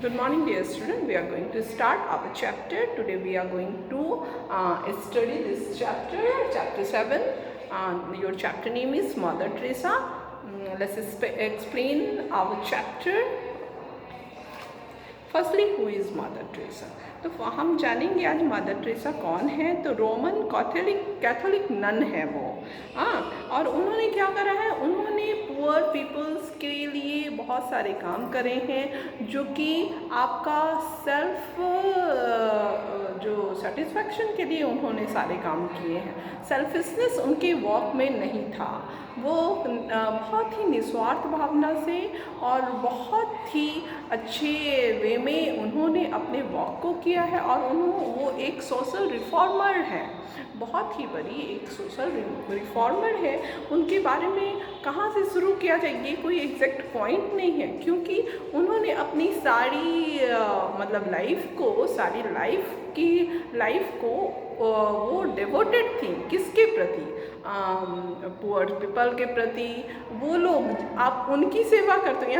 Good morning, dear student. We are going to start our chapter. Today we are going to study this chapter, chapter 7. Your chapter name is Mother Teresa. Let's explain our chapter. Firstly who is mother Teresa. तो हम जानेंगे आज mother Teresa कौन है। तो Roman Catholic none है वो। और उन्होंने क्या करा है, उन्होंने पुअर पीपल्स के लिए बहुत सारे काम करे हैं, जो कि आपका सेल्फ जो सेटिस्फैक्शन के लिए उन्होंने सारे काम किए हैं। सेल्फिशनेस उनके वर्क में नहीं था। वो बहुत ही निस्वार्थ भावना से और बहुत ही अच्छे वे में उन्होंने अपने वर्क को किया है। और वो एक सोशल रिफॉर्मर है, बहुत ही बड़ी एक सोशल रिफॉर्मर है। उनके बारे में कहाँ से शुरू किया जाए, ये कोई एग्जैक्ट पॉइंट नहीं है, क्योंकि उन्होंने अपनी सारी लाइफ को वो डिवोटेड थी किसके प्रति, पुअर पीपल के प्रति। वो लोग आप उनकी सेवा करते हो।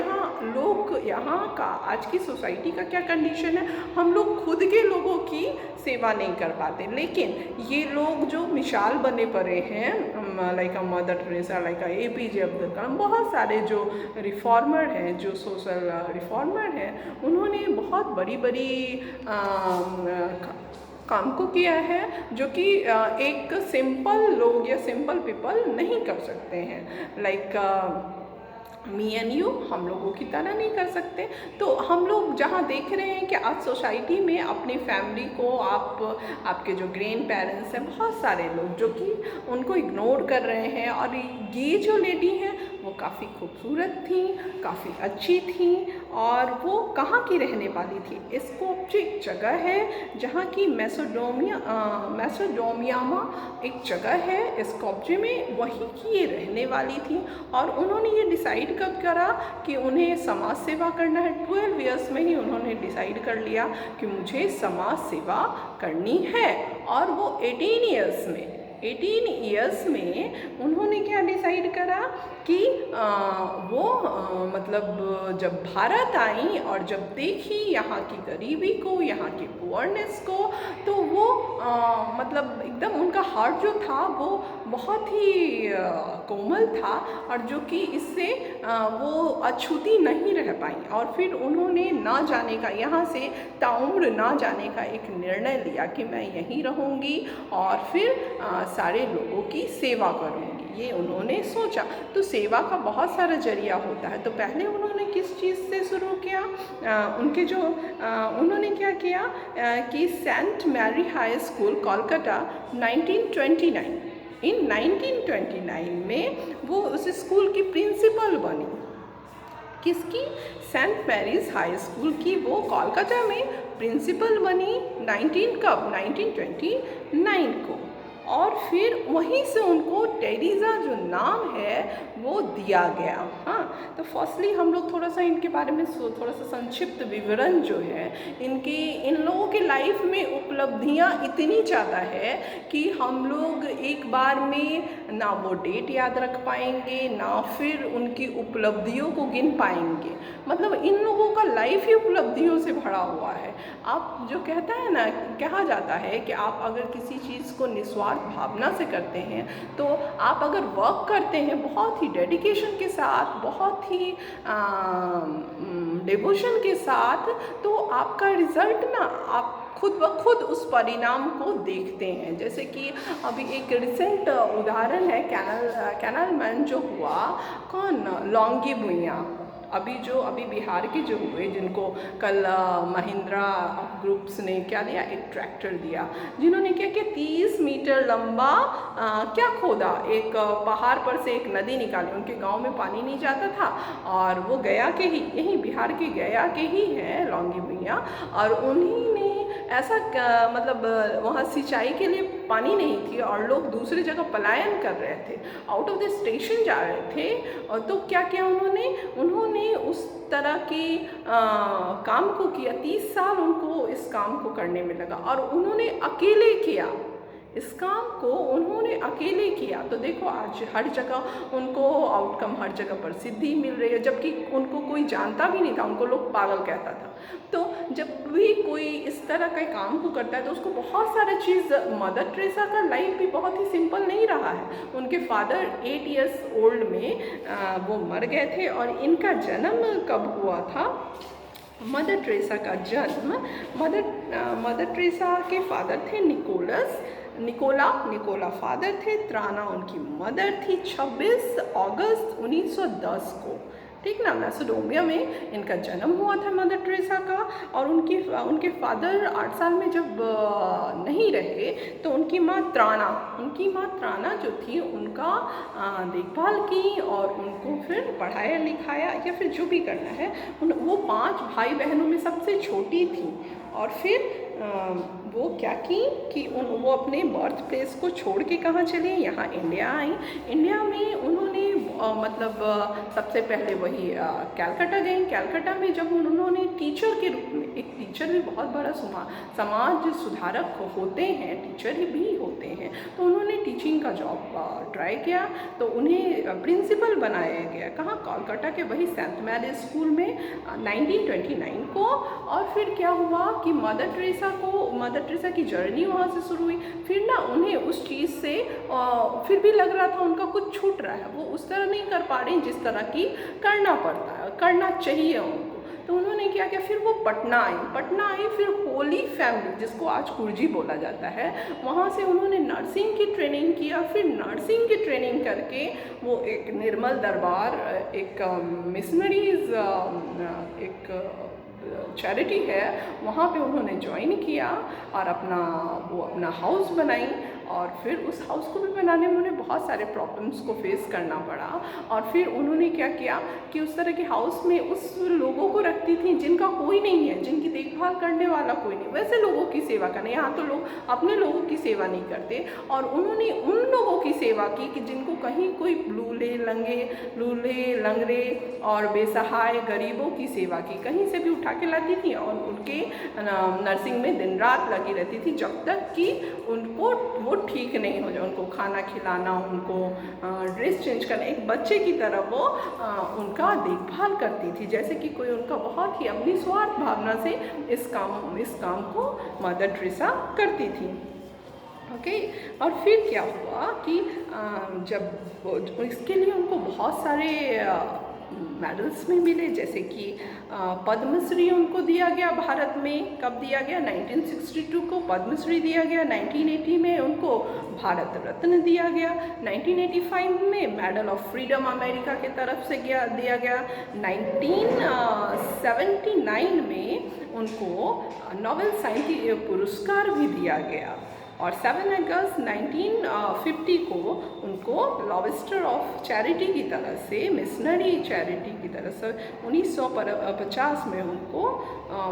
यहाँ का आज की सोसाइटी का क्या कंडीशन है, हम लोग खुद के लोगों की सेवा नहीं कर पाते, लेकिन ये लोग जो मिसाल बने पड़े हैं, like Mother Teresa, like APJ Abdul Kalam, बहुत सारे जो रिफॉर्मर हैं, जो सोशल रिफॉर्मर हैं, उन्होंने बहुत बड़ी काम को किया है, जो कि एक सिंपल लोग या सिंपल पीपल नहीं कर सकते हैं। लाइक मी एंड यू, हम लोगों की तरह नहीं कर सकते। तो हम लोग जहाँ देख रहे हैं कि आज सोसाइटी में अपनी फैमिली को आपके जो ग्रैंड पेरेंट्स हैं, बहुत सारे लोग जो कि उनको इग्नोर कर रहे हैं। और ये जो लेडी हैं वो काफ़ी खूबसूरत थी, काफ़ी अच्छी थी, और वो कहाँ की रहने वाली थी। स्कोप्जे एक जगह है जहाँ की मैसेडोनियामा एक जगह है, स्कोप्जे में, वहीं की ये रहने वाली थी। और उन्होंने ये डिसाइड कब करा कि उन्हें समाज सेवा करना है। 12 ईयर्स में ही उन्होंने डिसाइड कर लिया कि मुझे समाज सेवा करनी है। और वो 18 ईयर्स में उन्होंने क्या डिसाइड करा कि जब भारत आई और जब देखी यहाँ की गरीबी को, यहाँ की पुअरनेस को, तो वो एकदम उनका हार्ट जो था वो बहुत ही कोमल था, और जो कि इससे वो अछूती नहीं रह पाई। और फिर उन्होंने ना जाने का, यहाँ से ताउम्र ना जाने का एक निर्णय लिया कि मैं यहीं रहूँगी और फिर सारे लोगों की सेवा करूँगी। ये उन्होंने सोचा। तो सेवा का बहुत सारा जरिया होता है। तो पहले उन्होंने किस चीज़ से शुरू किया, उन्होंने क्या किया कि Saint Mary high school Kolkata 1929 में वो उस स्कूल की प्रिंसिपल बनी। किसकी? सेंट मैरीज हाई स्कूल की वो कोलकाता में प्रिंसिपल बनी। 1929 को। और फिर वहीं से उनको टेरेसा जो नाम है वो दिया गया। तो फर्स्टली हम लोग थोड़ा सा इनके बारे में थोड़ा सा संक्षिप्त विवरण जो है, इन लोगों के लाइफ में उपलब्धियां इतनी ज़्यादा है कि हम लोग एक बार में ना वो डेट याद रख पाएंगे, ना फिर उनकी उपलब्धियों को गिन पाएंगे। इन लोगों का लाइफ ही उपलब्धियों से भरा हुआ है। आप जो कहा जाता है कि आप अगर किसी चीज़ को निस्वार्थ भावना से करते हैं, तो आप अगर वर्क करते हैं बहुत ही डेडिकेशन के साथ, बहुत ही डिवोशन के साथ, तो आपका रिजल्ट आप खुद ब खुद उस परिणाम को देखते हैं। जैसे कि अभी एक रिसेंट उदाहरण है कैनाल मैन जो हुआ, कौन, लॉन्गी भुइयाँ, अभी बिहार के जो हुए, जिनको कल महिंद्रा ग्रुप्स ने क्या दिया, एक ट्रैक्टर दिया, जिन्होंने क्या किया, 30 मीटर लंबा क्या खोदा, एक पहाड़ पर से एक नदी निकाली। उनके गांव में पानी नहीं जाता था, और वो गया के ही, यहीं बिहार के गया के ही हैं लॉन्गी भुइयाँ, और उन्हीं ने ऐसा वहाँ सिंचाई के लिए पानी नहीं थी और लोग दूसरी जगह पलायन कर रहे थे, आउट ऑफ द स्टेशन जा रहे थे। और तो क्या किया उन्होंने उस तरह की काम को किया। 30 साल उनको इस काम को करने में लगा, और उन्होंने अकेले किया। इस काम को उन्होंने अकेले किया। तो देखो आज हर जगह उनको आउटकम, हर जगह प्रसिद्धि मिल रही है, जबकि उनको कोई जानता भी नहीं था, उनको लोग पागल कहता था। तो जब भी कोई इस तरह के काम को करता है तो उसको बहुत सारे चीज़, मदर टेरेसा का लाइफ भी बहुत ही सिंपल नहीं रहा है। उनके फादर 8 इयर्स ओल्ड में वो मर गए थे। और इनका जन्म कब हुआ था? मदर टेरेसा का जन्म, मदर टेरेसा के फादर थे निकोला फादर थे, त्राना उनकी मदर थी। 26 अगस्त 1910 को, ठीक ना, मैसेडोनिया में इनका जन्म हुआ था मदर टेरेसा का। और उनके फादर 8 साल में जब नहीं रहे तो उनकी माँ त्राना जो थी उनका देखभाल की और उनको फिर पढ़ाया लिखाया या फिर जो भी करना है। वो 5 भाई बहनों में सबसे छोटी थी। और फिर वो क्या की कि वो अपने बर्थ प्लेस को छोड़ के कहाँ चले, यहाँ इंडिया आई। इंडिया में उन्होंने सबसे पहले वही कैलकाटा गई। कैलकाटा में जब उन्होंने टीचर के रूप में, एक टीचर भी बहुत बड़ा समाज सुधारक होते हैं, टीचर ही भी होते हैं, तो उन्होंने टीचिंग का जॉब ट्राई किया। तो उन्हें प्रिंसिपल बनाया गया, कहाँ? कोलकाता के वही सेंट मैरी स्कूल में 1929 को। और फिर क्या हुआ कि मदर टेरेसा की जर्नी वहाँ से शुरू हुई। फिर ना उन्हें उस चीज़ से फिर भी लग रहा था उनका कुछ छूट रहा है, वो उस तरह नहीं कर पा रही जिस तरह की करना चाहिए उनको। तो उन्होंने क्या किया, फिर वो पटना आई। फिर होली फैमिली, जिसको आज कुर्जी बोला जाता है, वहाँ से उन्होंने नर्सिंग की ट्रेनिंग किया। फिर नर्सिंग की ट्रेनिंग करके वो एक निर्मल दरबार, एक मिशनरीज, एक चैरिटी है, वहाँ पे उन्होंने ज्वाइन किया और अपना हाउस बनाई। और फिर उस हाउस को भी बनाने में उन्हें बहुत सारे प्रॉब्लम्स को फेस करना पड़ा। और फिर उन्होंने क्या किया कि उस तरह के हाउस में उस लोगों को रखती थी जिनका कोई नहीं है, जिनकी देखभाल करने वाला कोई नहीं, वैसे लोगों की सेवा करने। यहाँ तो लोग अपने लोगों की सेवा नहीं करते, और उन्होंने उन लोगों की सेवा की कि जिनको कहीं कोई लूले लंगड़े और बेसहाय गरीबों की सेवा की, कहीं से भी उठा के लाती थी और उनके नर्सिंग में दिन रात लगी रहती थी, जब तक कि उनको वो ठीक नहीं हो जाए। उनको खाना खिलाना, उनको ड्रेस चेंज करना, एक बच्चे की तरह वो उनका देखभाल करती थी, जैसे कि कोई उनका बहुत ही अपनी स्वार्थ भावना से इस काम को मदर टेरेसा करती थी। ओके। और फिर क्या हुआ कि जब इसके लिए उनको बहुत सारे मेडल्स में मिले, जैसे कि पद्मश्री उनको दिया गया भारत में। कब दिया गया? 1962 को पद्मश्री दिया गया। 1980 में उनको भारत रत्न दिया गया। 1985 में मेडल ऑफ फ्रीडम अमेरिका की तरफ से दिया गया। 1979 में उनको नोबेल साइंस पुरस्कार भी दिया गया। और 7 अगस्त 1950 को उनको लॉबस्टर ऑफ चैरिटी की तरह से, मिशनरी चैरिटी की तरह से 1950 में उनको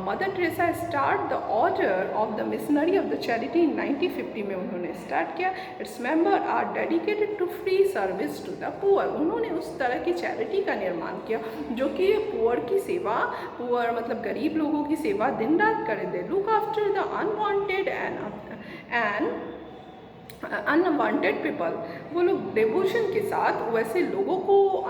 Mother Teresa start the order of the missionary of the charity 1950 में उन्होंने स्टार्ट किया। Its member are dedicated to free service to the poor. उन्होंने उस तरह की चैरिटी का निर्माण किया जो कि पुअर की सेवा, पुअर मतलब गरीब लोगों की सेवा दिन रात करे। They look after the unwanted and unwanted people. वो लोग डिवोशन के साथ वैसे लोगों को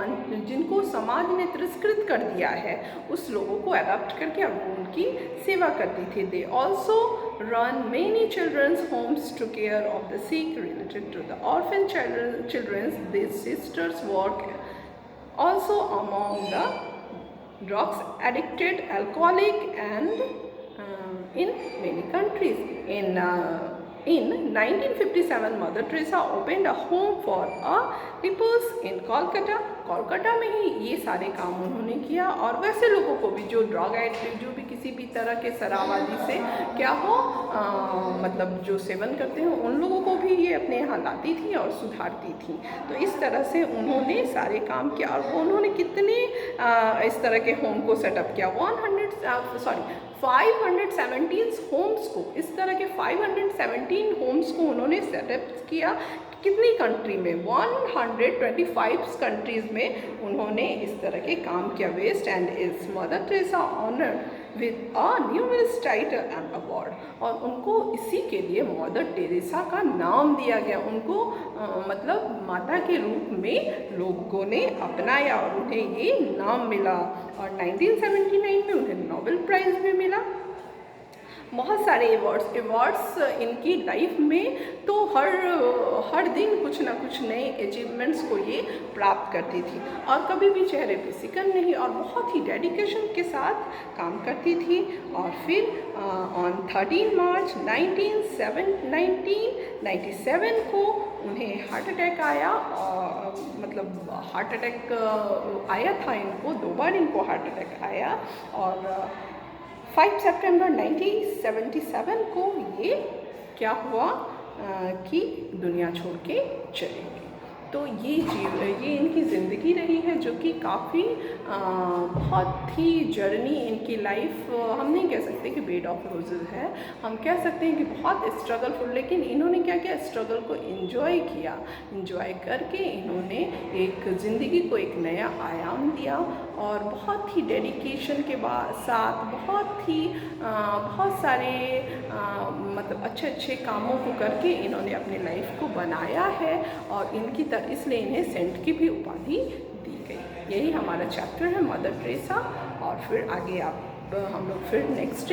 जिनको समाज ने तिरस्कृत कर दिया है, उस लोगों को अडॉप्ट करके उनकी सेवा करती थी। They also run many childrens homes to care of the sick related to the orphan childrens. This sisters work also among the drugs addicted, alcoholic and in many countries. In 1957, Mother Teresa opened a home for lepers in Kolkata. Kolkata में ही ये सारे काम उन्होंने किया। और वैसे लोगों को भी जो ड्रग एडिक्ट, जो भी किसी भी तरह के शराब आदि से क्या हो मतलब जो सेवन करते हैं, उन लोगों को भी ये अपने यहाँ लाती थी और सुधारती थी। तो इस तरह से उन्होंने सारे काम किया। और उन्होंने कितने इस तरह के होम को सेटअप किया, 517 होम्स को, इस तरह के 517 होम्स को उन्होंने सेटअप किया। कितनी कंट्री में? 125 कंट्रीज़ में उन्होंने इस तरह के काम किया। West and is Mother Teresa honoured with a numerous title and award। और उनको इसी के लिए मदर टेरेसा का नाम दिया गया। उनको मतलब माता के रूप में लोगों ने अपनाया और उन्हें ये नाम मिला। और 1979 में उन्हें नोबेल प्राइज़ भी मिला। बहुत सारे अवार्ड्स इनकी लाइफ में तो हर दिन कुछ ना कुछ नए अचीवमेंट्स को ये प्राप्त करती थी और कभी भी चेहरे पे सिकन नहीं और बहुत ही डेडिकेशन के साथ काम करती थी। और फिर ऑन 13 मार्च 1997 को उन्हें हार्ट अटैक आया। और मतलब हार्ट अटैक आया था इनको, 2 बार इनको हार्ट अटैक आया। और 5 सितंबर 1977 को ये क्या हुआ कि दुनिया छोड़ के चले गए। तो ये इनकी ज़िंदगी रही है जो कि काफ़ी बहुत ही जर्नी इनकी लाइफ, हम नहीं कह सकते कि बेड ऑफ रोजेज़ है, हम कह सकते हैं कि बहुत स्ट्रगलफुल। लेकिन इन्होंने क्या किया, स्ट्रगल को एंजॉय किया। एंजॉय करके इन्होंने एक ज़िंदगी को एक नया आयाम दिया और बहुत ही डेडिकेशन के साथ बहुत सारे मतलब अच्छे कामों को करके इन्होंने अपनी लाइफ को बनाया है। और इसलिए इन्हें सेंट की भी उपाधि दी गई। यही हमारा चैप्टर है मदर टेरेसा। और फिर आगे हम लोग फिर नेक्स्ट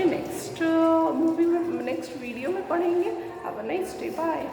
वीडियो में पढ़ेंगे। Have a nice day, bye.